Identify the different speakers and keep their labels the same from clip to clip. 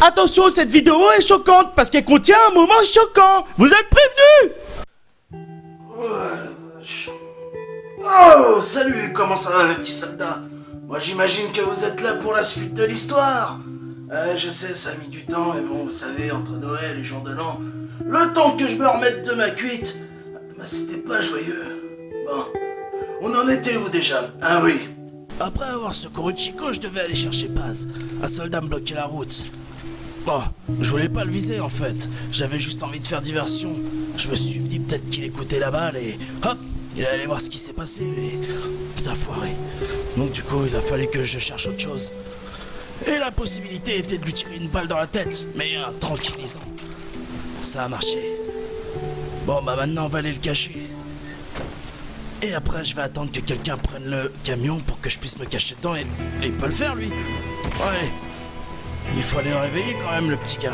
Speaker 1: Attention, cette vidéo est choquante parce qu'elle contient un moment choquant. Vous êtes prévenus?
Speaker 2: Oh la vache. Oh, salut, comment ça va, mes petits soldats? Moi, j'imagine que vous êtes là pour la suite de l'histoire. Je sais, ça a mis du temps, mais bon, vous savez, entre Noël et jour de l'an, le temps que je me remette de ma cuite, bah, c'était pas joyeux. Bon, on en était où déjà? Ah oui. Après avoir secouru Chico, je devais aller chercher Paz. Un soldat me bloquait la route. Bon, je voulais pas le viser en fait. J'avais juste envie de faire diversion. Je me suis dit peut-être qu'il écoutait la balle et hop, il allait voir ce qui s'est passé, mais ça a foiré. Donc du coup, il a fallu que je cherche autre chose. Et la possibilité était de lui tirer une balle dans la tête, mais un tranquillisant. Ça a marché. Bon bah maintenant on va aller le cacher. Et après je vais attendre que quelqu'un prenne le camion pour que je puisse me cacher dedans et il peut le faire lui. Ouais. Il faut aller le réveiller quand même le petit gars.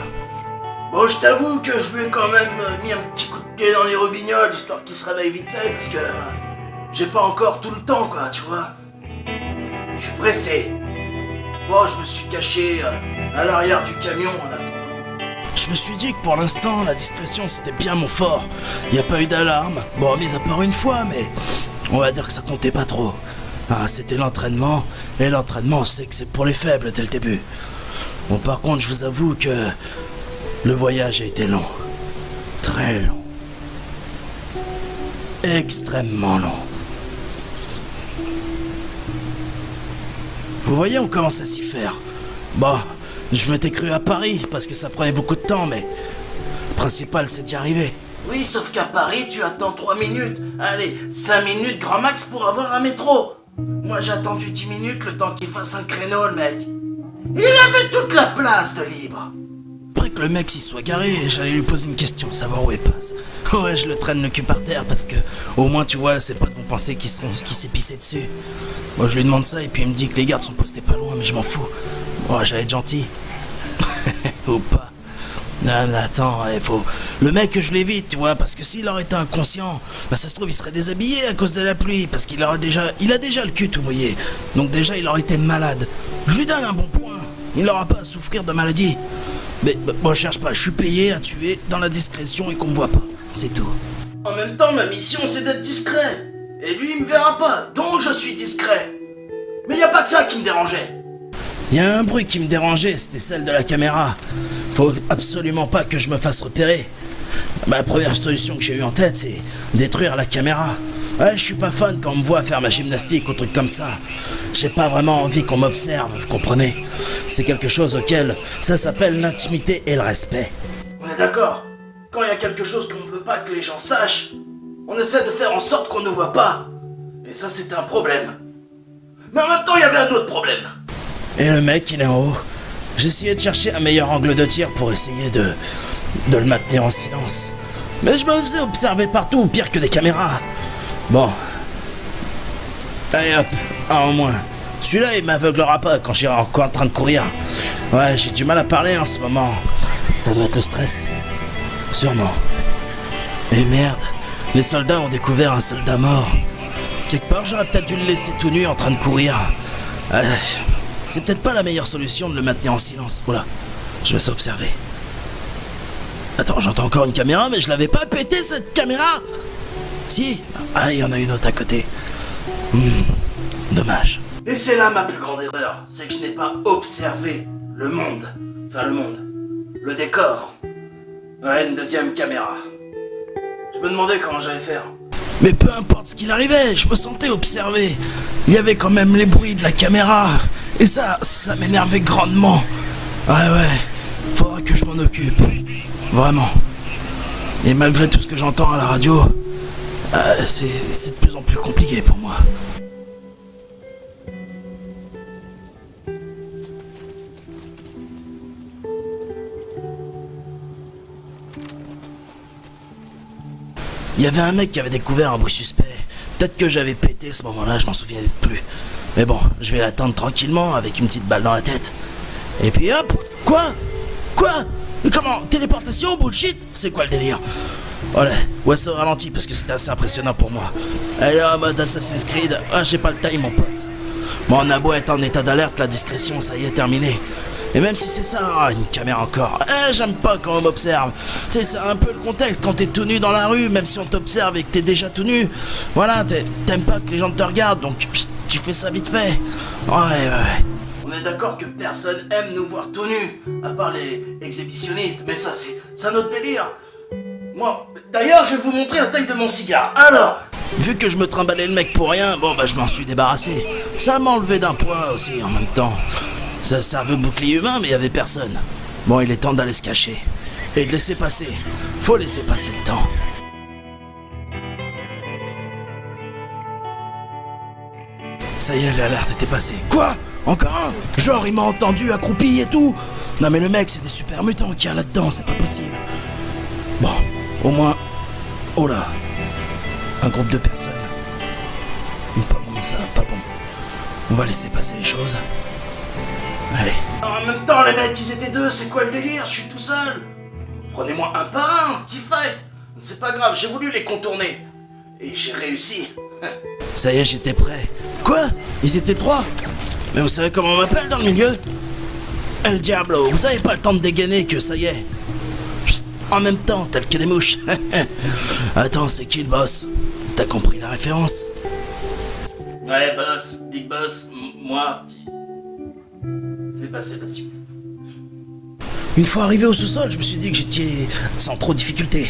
Speaker 2: Bon je t'avoue que je lui ai quand même mis un petit coup de pied dans les robignoles histoire qu'il se réveille vite fait parce que j'ai pas encore tout le temps quoi tu vois. Je suis pressé. Bon je me suis caché à l'arrière du camion en attendant. Je me suis dit que pour l'instant, la discrétion c'était bien mon fort. Il n'y a pas eu d'alarme. Bon, mis à part une fois, mais on va dire que ça comptait pas trop. Ah, c'était l'entraînement, et l'entraînement, on sait que c'est pour les faibles dès le début. Bon, par contre, je vous avoue que le voyage a été long. Très long. Extrêmement long. Vous voyez, on commence à s'y faire. Bon... Je m'étais cru à Paris, parce que ça prenait beaucoup de temps, mais... Le principal, c'est d'y arriver. Oui, sauf qu'à Paris, tu attends 3 minutes. Allez, 5 minutes grand max pour avoir un métro. Moi, j'ai attendu 10 minutes, le temps qu'il fasse un créneau, le mec. Il avait toute la place de libre. Après que le mec s'y soit garé, j'allais lui poser une question, savoir où il passe. Ouais, je le traîne le cul par terre, parce que... Au moins, tu vois, ses potes vont penser qu'il s'est pissé dessus. Moi, je lui demande ça, et puis il me dit que les gardes sont postés pas loin, mais je m'en fous. Bon, j'allais être gentil. Ou pas. Non, mais attends, il faut... Le mec, je l'évite, tu vois, parce que s'il aurait été inconscient, bah ça se trouve, il serait déshabillé à cause de la pluie, parce qu'il a déjà le cul tout mouillé. Donc déjà, il aurait été malade. Je lui donne un bon point. Il n'aura pas à souffrir de maladie. Mais bon, je cherche pas, je suis payé à tuer dans la discrétion et qu'on me voit pas. C'est tout. En même temps, ma mission, c'est d'être discret. Et lui, il me verra pas, donc je suis discret. Mais y a pas que ça qui me dérangeait. Il y a un bruit qui me dérangeait, c'était celle de la caméra. Faut absolument pas que je me fasse repérer. La première solution que j'ai eue en tête, c'est détruire la caméra. Ouais, je suis pas fan quand on me voit faire ma gymnastique ou truc comme ça. J'ai pas vraiment envie qu'on m'observe, vous comprenez? C'est quelque chose auquel ça s'appelle l'intimité et le respect. On est d'accord. Quand il y a quelque chose qu'on ne veut pas que les gens sachent, on essaie de faire en sorte qu'on ne voit pas. Et ça, c'est un problème. Mais en même temps, il y avait un autre problème. Et le mec, il est en haut. J'essayais de chercher un meilleur angle de tir pour essayer de le maintenir en silence. Mais je me faisais observer partout, pire que des caméras. Bon. Allez hop, un en moins. Celui-là, il m'aveuglera pas quand j'irai encore en train de courir. Ouais, j'ai du mal à parler en ce moment. Ça doit être le stress. Sûrement. Et merde, les soldats ont découvert un soldat mort. Quelque part, j'aurais peut-être dû le laisser tout nu en train de courir. C'est peut-être pas la meilleure solution de le maintenir en silence. Voilà, je me suis observé. Attends, j'entends encore une caméra, mais je l'avais pas pété cette caméra. Si. Ah, il y en a une autre à côté. Dommage. Et c'est là ma plus grande erreur, c'est que je n'ai pas observé le monde. Enfin, le monde. Le décor. Ouais, une deuxième caméra. Je me demandais comment j'allais faire. Mais peu importe ce qu'il arrivait, je me sentais observé. Il y avait quand même les bruits de la caméra. Et ça m'énervait grandement. Ouais, faudra que je m'en occupe. Vraiment. Et malgré tout ce que j'entends à la radio, c'est de plus en plus compliqué pour moi. Il y avait un mec qui avait découvert un bruit suspect. Peut-être que j'avais pété ce moment-là, je m'en souviens plus. Mais bon, je vais l'attendre tranquillement avec une petite balle dans la tête. Et puis hop. Quoi? Mais comment? Téléportation? Bullshit? C'est quoi le délire? Ouais, ça au ralenti parce que c'était assez impressionnant pour moi. Allez, en mode Assassin's Creed. Ah, j'ai pas le time, mon pote. Bon, on a beau être en état d'alerte, la discrétion, ça y est, terminé. Et même si c'est ça, une caméra encore. J'aime pas quand on m'observe. Tu sais, c'est un peu le contexte quand t'es tout nu dans la rue, même si on t'observe et que t'es déjà tout nu. Voilà, t'aimes pas que les gens te regardent, donc tu fais ça vite fait. Ouais. On est d'accord que personne aime nous voir tout nus, à part les exhibitionnistes, mais ça c'est un autre délire. Moi, d'ailleurs, je vais vous montrer la taille de mon cigare. Alors, vu que je me trimballais le mec pour rien, bon bah je m'en suis débarrassé. Ça m'a enlevé d'un poids aussi en même temps. Ça servait de bouclier humain, mais il y avait personne. Bon, il est temps d'aller se cacher. Et de laisser passer. Faut laisser passer le temps. Ça y est, l'alerte était passée. Quoi? Encore un? Genre, il m'a entendu accroupi et tout? Non mais le mec, c'est des super mutants qu'il y a là-dedans, c'est pas possible. Bon, au moins... Oh là. Un groupe de personnes. Pas bon ça, pas bon. On va laisser passer les choses. Allez. En même temps, les mecs, ils étaient deux, c'est quoi le délire? Je suis tout seul. Prenez-moi un par un, petit fight. C'est pas grave, j'ai voulu les contourner. Et j'ai réussi. Ça y est, j'étais prêt. Quoi? Ils étaient trois? Mais vous savez comment on m'appelle dans le milieu? El Diablo, vous avez pas le temps de dégainer que ça y est. En même temps, tel que des mouches. Attends, c'est qui le boss? T'as compris la référence? Ouais, boss, big boss, moi, petit. Fais passer la suite. Une fois arrivé au sous-sol, je me suis dit que j'étais sans trop de difficulté.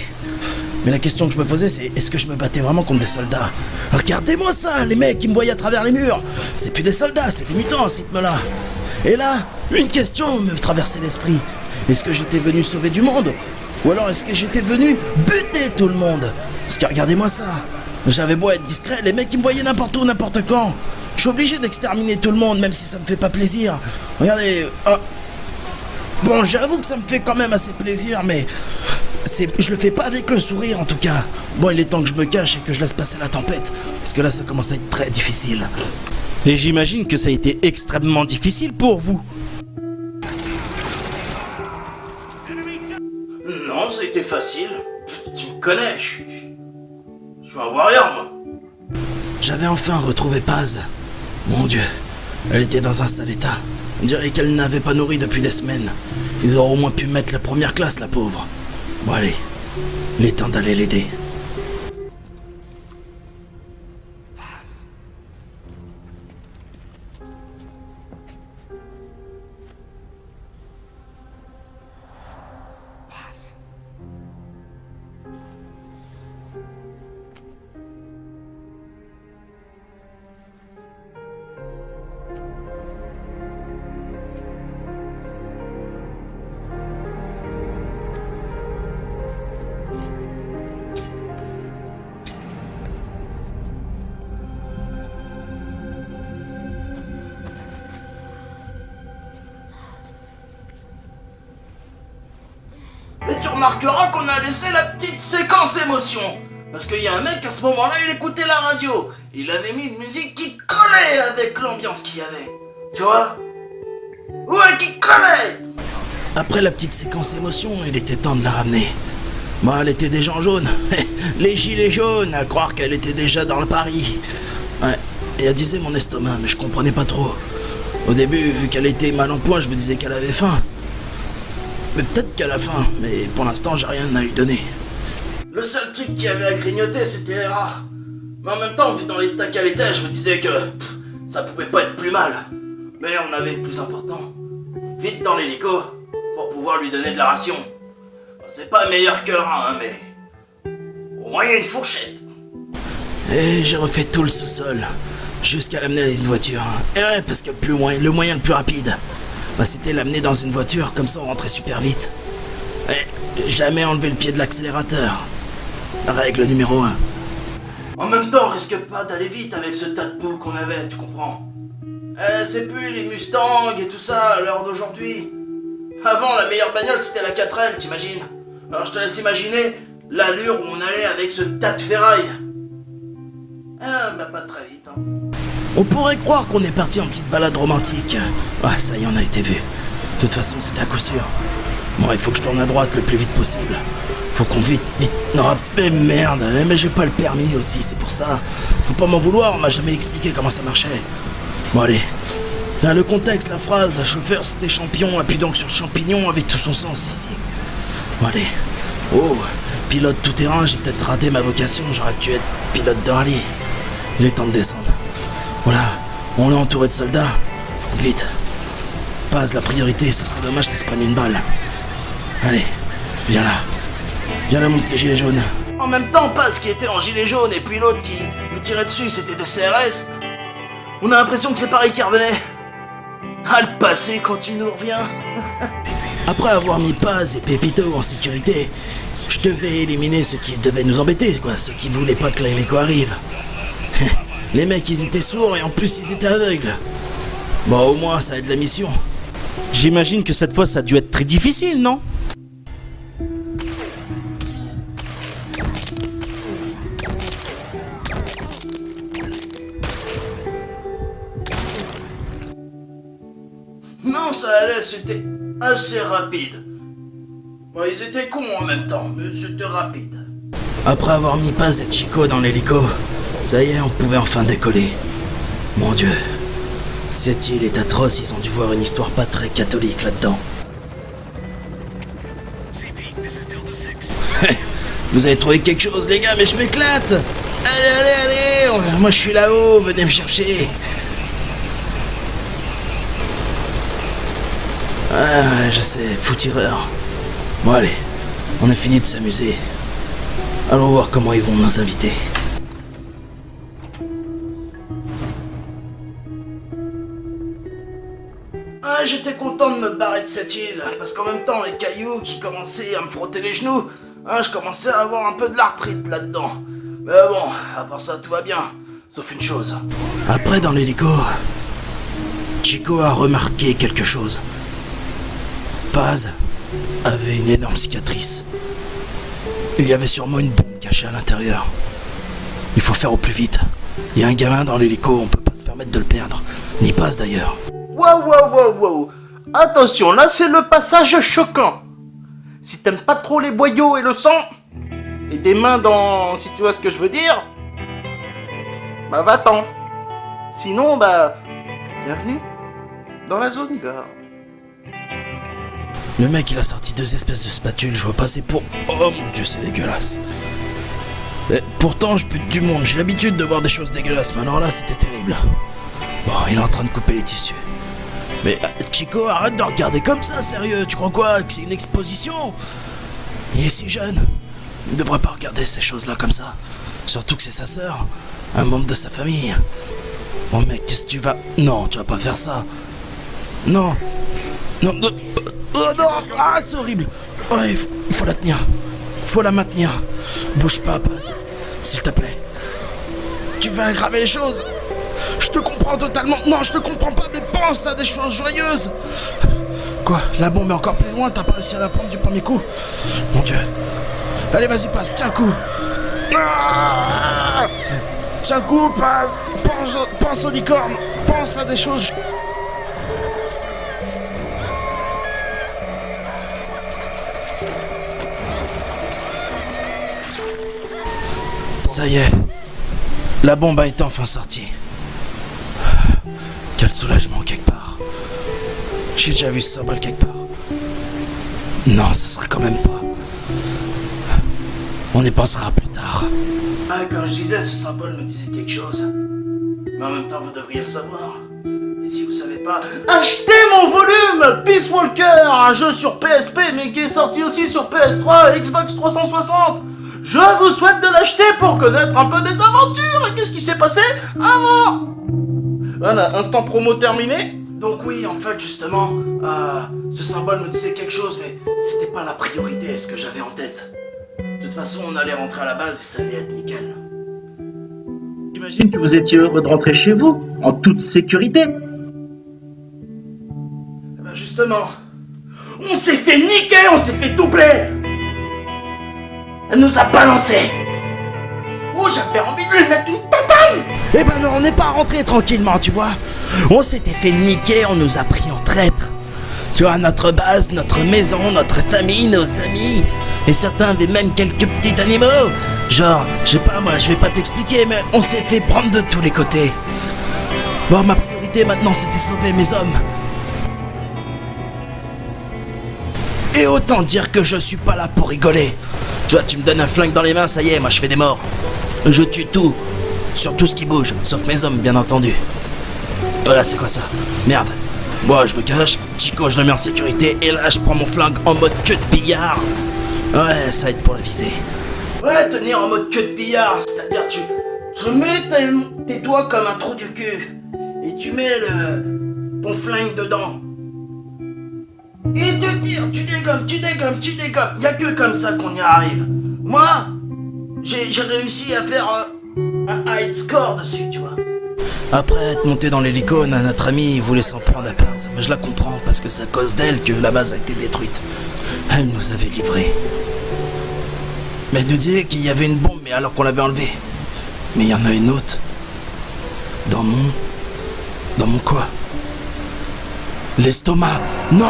Speaker 2: Mais la question que je me posais, c'est est-ce que je me battais vraiment contre des soldats? Regardez-moi ça, les mecs qui me voyaient à travers les murs. C'est plus des soldats, c'est des mutants à ce rythme-là. Et là, une question me traversait l'esprit. Est-ce que j'étais venu sauver du monde? Ou alors est-ce que j'étais venu buter tout le monde? Parce que regardez-moi ça. J'avais beau être discret, les mecs ils me voyaient n'importe où, n'importe quand. Je suis obligé d'exterminer tout le monde, même si ça me fait pas plaisir. Regardez... Bon, j'avoue que ça me fait quand même assez plaisir, mais... Je le fais pas avec le sourire en tout cas. Bon, il est temps que je me cache et que je laisse passer la tempête. Parce que là, ça commence à être très difficile.
Speaker 1: Et j'imagine que ça a été extrêmement difficile pour vous.
Speaker 2: Non, ça a été facile. Tu me connais, je suis un warrior, moi. J'avais enfin retrouvé Paz. Mon Dieu, elle était dans un sale état. On dirait qu'elle n'avait pas nourri depuis des semaines. Ils auraient au moins pu mettre la première classe, la pauvre. Bon allez, il est temps d'aller l'aider. Et tu remarqueras qu'on a laissé la petite séquence émotion. Parce qu'il y a un mec à ce moment-là, il écoutait la radio. Il avait mis une musique qui collait avec l'ambiance qu'il y avait. Tu vois? Ouais, qui collait. Après la petite séquence émotion, il était temps de la ramener. Bon, elle était déjà en jaune. Les gilets jaunes, à croire qu'elle était déjà dans le Paris. Ouais, et elle disait mon estomac, mais je comprenais pas trop. Au début, vu qu'elle était mal en point, je me disais qu'elle avait faim. Mais peut-être qu'à la fin, mais pour l'instant, j'ai rien à lui donner. Le seul truc qu'il y avait à grignoter, c'était Hera. Mais en même temps, vu dans l'état qu'elle était, je me disais que ça pouvait pas être plus mal. Mais on avait plus important. Vite dans l'hélico, pour pouvoir lui donner de la ration. C'est pas meilleur que le rein, hein, mais... au moins, il y a une fourchette. Et j'ai refait tout le sous-sol, jusqu'à l'amener dans une voiture. Et ouais, parce que le moyen le plus rapide... c'était l'amener dans une voiture, comme ça on rentrait super vite. Et jamais enlever le pied de l'accélérateur. Règle numéro 1. En même temps, on risque pas d'aller vite avec ce tas de boue qu'on avait, tu comprends? C'est plus les Mustangs et tout ça à l'heure d'aujourd'hui. Avant, la meilleure bagnole c'était la 4L, t'imagines? Alors je te laisse imaginer l'allure où on allait avec ce tas de ferraille. Pas très vite, hein. On pourrait croire qu'on est parti en petite balade romantique. Ah, ça y est, on a été vu. De toute façon, c'était à coup sûr. Bon, il faut que je tourne à droite le plus vite possible. Faut qu'on vite. Non, mais merde, mais j'ai pas le permis aussi, c'est pour ça. Faut pas m'en vouloir, on m'a jamais expliqué comment ça marchait. Bon, allez, Dans le contexte, la phrase « chauffeur c'était champion, appuie donc sur champignon » avait tout son sens ici. Bon allez. Oh, pilote tout-terrain, j'ai peut-être raté ma vocation, j'aurais dû être pilote de rallye. Il est temps de descendre. Voilà, on est entouré de soldats. Vite. Paz, la priorité, ça serait dommage qu'il se prenne une balle. Allez, viens là. Viens là mon petit gilet jaune. En même temps, Paz qui était en gilet jaune et puis l'autre qui nous tirait dessus, c'était de CRS. On a l'impression que c'est pareil qui revenait. Ah, le passé quand il nous revient. Après avoir mis Paz et Pépito en sécurité, je devais éliminer ceux qui devaient nous embêter, quoi, ceux qui voulaient pas que la hélico arrive. Les mecs, ils étaient sourds et en plus, ils étaient aveugles. Bon, au moins, ça aide la mission.
Speaker 1: J'imagine que cette fois ça a dû être très difficile, non?
Speaker 2: Non, ça allait, c'était assez rapide. Bon, ils étaient cons en même temps, mais c'était rapide. Après avoir mis Paz et Chico dans l'hélico, ça y est, on pouvait enfin décoller. Mon Dieu, cette île est atroce, ils ont dû voir une histoire pas très catholique là-dedans. Vous avez trouvé quelque chose, les gars, mais je m'éclate. Allez, moi je suis là-haut, venez me chercher. Ah, je sais, fou tireur. Bon allez, on a fini de s'amuser. Allons voir comment ils vont nous inviter. Ah, j'étais content de me barrer de cette île, parce qu'en même temps, les cailloux qui commençaient à me frotter les genoux, je commençais à avoir un peu de l'arthrite là-dedans. Mais bon, à part ça, tout va bien, sauf une chose. Après, dans l'hélico, Chico a remarqué quelque chose. Paz avait une énorme cicatrice. Il y avait sûrement une bombe cachée à l'intérieur. Il faut faire au plus vite. Il y a un gamin dans l'hélico, on peut pas se permettre de le perdre. Ni Paz d'ailleurs.
Speaker 1: Wow. Attention, là c'est le passage choquant. Si t'aimes pas trop les boyaux et le sang, et des mains dans... si tu vois ce que je veux dire, bah va-t'en. Sinon, bah... bienvenue dans la zone, gars.
Speaker 2: Le mec il a sorti 2 espèces de spatules, je vois passer pour... Oh mon Dieu, c'est dégueulasse. Et pourtant je bute du monde, j'ai l'habitude de voir des choses dégueulasses, mais alors là c'était terrible. Bon, il est en train de couper les tissus. Mais Chico, arrête de regarder comme ça, sérieux, tu crois quoi? Que c'est une exposition? Il est si jeune. Il devrait pas regarder ces choses-là comme ça. Surtout que c'est sa sœur, un membre de sa famille. Bon mec, qu'est-ce que tu vas... Non, tu vas pas faire ça. Non. Oh non. Ah, c'est horrible. Ouais, il faut la tenir. Faut la maintenir. Bouge pas, Paz. S'il te plaît. Tu vas aggraver les choses. Je te comprends totalement. Non, je te comprends pas, mais pense à des choses joyeuses. Quoi? La bombe est encore plus loin, t'as pas réussi à la prendre du premier coup? Mon Dieu. Allez, vas-y, Paz, tiens le coup. Ah, tiens le coup, Paz. Pense aux licornes. Pense à des choses. Ça y est. La bombe a été enfin sortie. Quel soulagement quelque part. J'ai déjà vu ce symbole quelque part. Non, ce serait quand même pas. On y pensera plus tard. Ah, quand je disais, ce symbole me disait quelque chose. Mais en même temps, vous devriez le savoir. Et si vous savez pas...
Speaker 1: Achetez mon volume Peace Walker, un jeu sur PSP mais qui est sorti aussi sur PS3 et Xbox 360. Je vous souhaite de l'acheter pour connaître un peu mes aventures et qu'est-ce qui s'est passé avant. Voilà, instant promo terminé.
Speaker 2: Donc oui, en fait, justement, ce symbole me disait quelque chose, mais c'était pas la priorité, ce que j'avais en tête. De toute façon, on allait rentrer à la base et ça allait être nickel.
Speaker 3: J'imagine que vous étiez heureux de rentrer chez vous, en toute sécurité.
Speaker 2: Eh ben justement, on s'est fait niquer, on s'est fait doubler. Elle nous a balancé. Oh, j'avais envie de lui mettre une tatane. Eh ben non, on n'est pas rentré tranquillement, tu vois. On s'était fait niquer, on nous a pris en traître. Tu vois, notre base, notre maison, notre famille, nos amis. Et certains avaient même quelques petits animaux. Genre, je sais pas moi, je vais pas t'expliquer, mais on s'est fait prendre de tous les côtés. Bon, ma priorité priorité maintenant, c'était sauver mes hommes. Et autant dire que je suis pas là pour rigoler. Tu vois, tu me donnes un flingue dans les mains, ça y est, moi je fais des morts. Je tue tout, sur tout ce qui bouge, sauf mes hommes, bien entendu. Voilà, c'est quoi ça? Merde. Bon, je me cache, Chico, je le mets en sécurité, et là, je prends mon flingue en mode queue de billard. Ouais, ça aide pour la visée. Ouais, tenir en mode queue de billard, c'est-à-dire tu mets tes doigts comme un trou du cul, et tu mets ton flingue dedans. Et te dire, tu dégommes. Y'a que comme ça qu'on y arrive. Moi, j'ai réussi à faire un high score dessus, tu vois. Après être monté dans l'hélico, notre ami voulait s'en prendre à Pince. Mais je la comprends, parce que c'est à cause d'elle que la base a été détruite. Elle nous avait livrés. Mais elle nous disait qu'il y avait une bombe, mais alors qu'on l'avait enlevée. Mais il y en a une autre. Dans mon quoi? L'estomac. Non!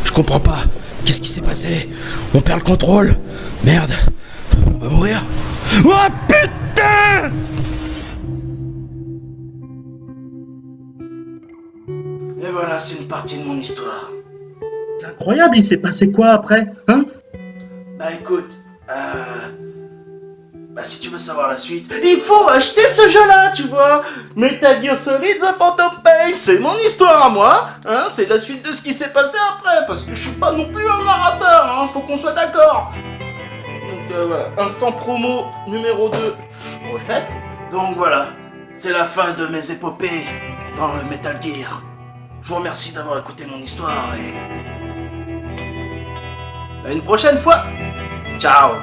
Speaker 2: Je comprends pas. Qu'est-ce qui s'est passé? On perd le contrôle. Merde. On va mourir. Oh putain! Et voilà, c'est une partie de mon histoire.
Speaker 3: C'est incroyable, il s'est passé quoi après, hein?
Speaker 2: Bah écoute, si tu veux savoir la suite...
Speaker 1: Il faut acheter ce jeu-là, tu vois. Metal Gear Solid The Phantom Pain, c'est mon histoire à moi. Hein, c'est la suite de ce qui s'est passé après, parce que je suis pas non plus un narrateur, hein, faut qu'on soit d'accord. Donc voilà, instant promo numéro 2 refaite.
Speaker 2: Donc voilà, c'est la fin de mes épopées dans le Metal Gear. Je vous remercie d'avoir écouté mon histoire et...
Speaker 1: À une prochaine fois. Ciao.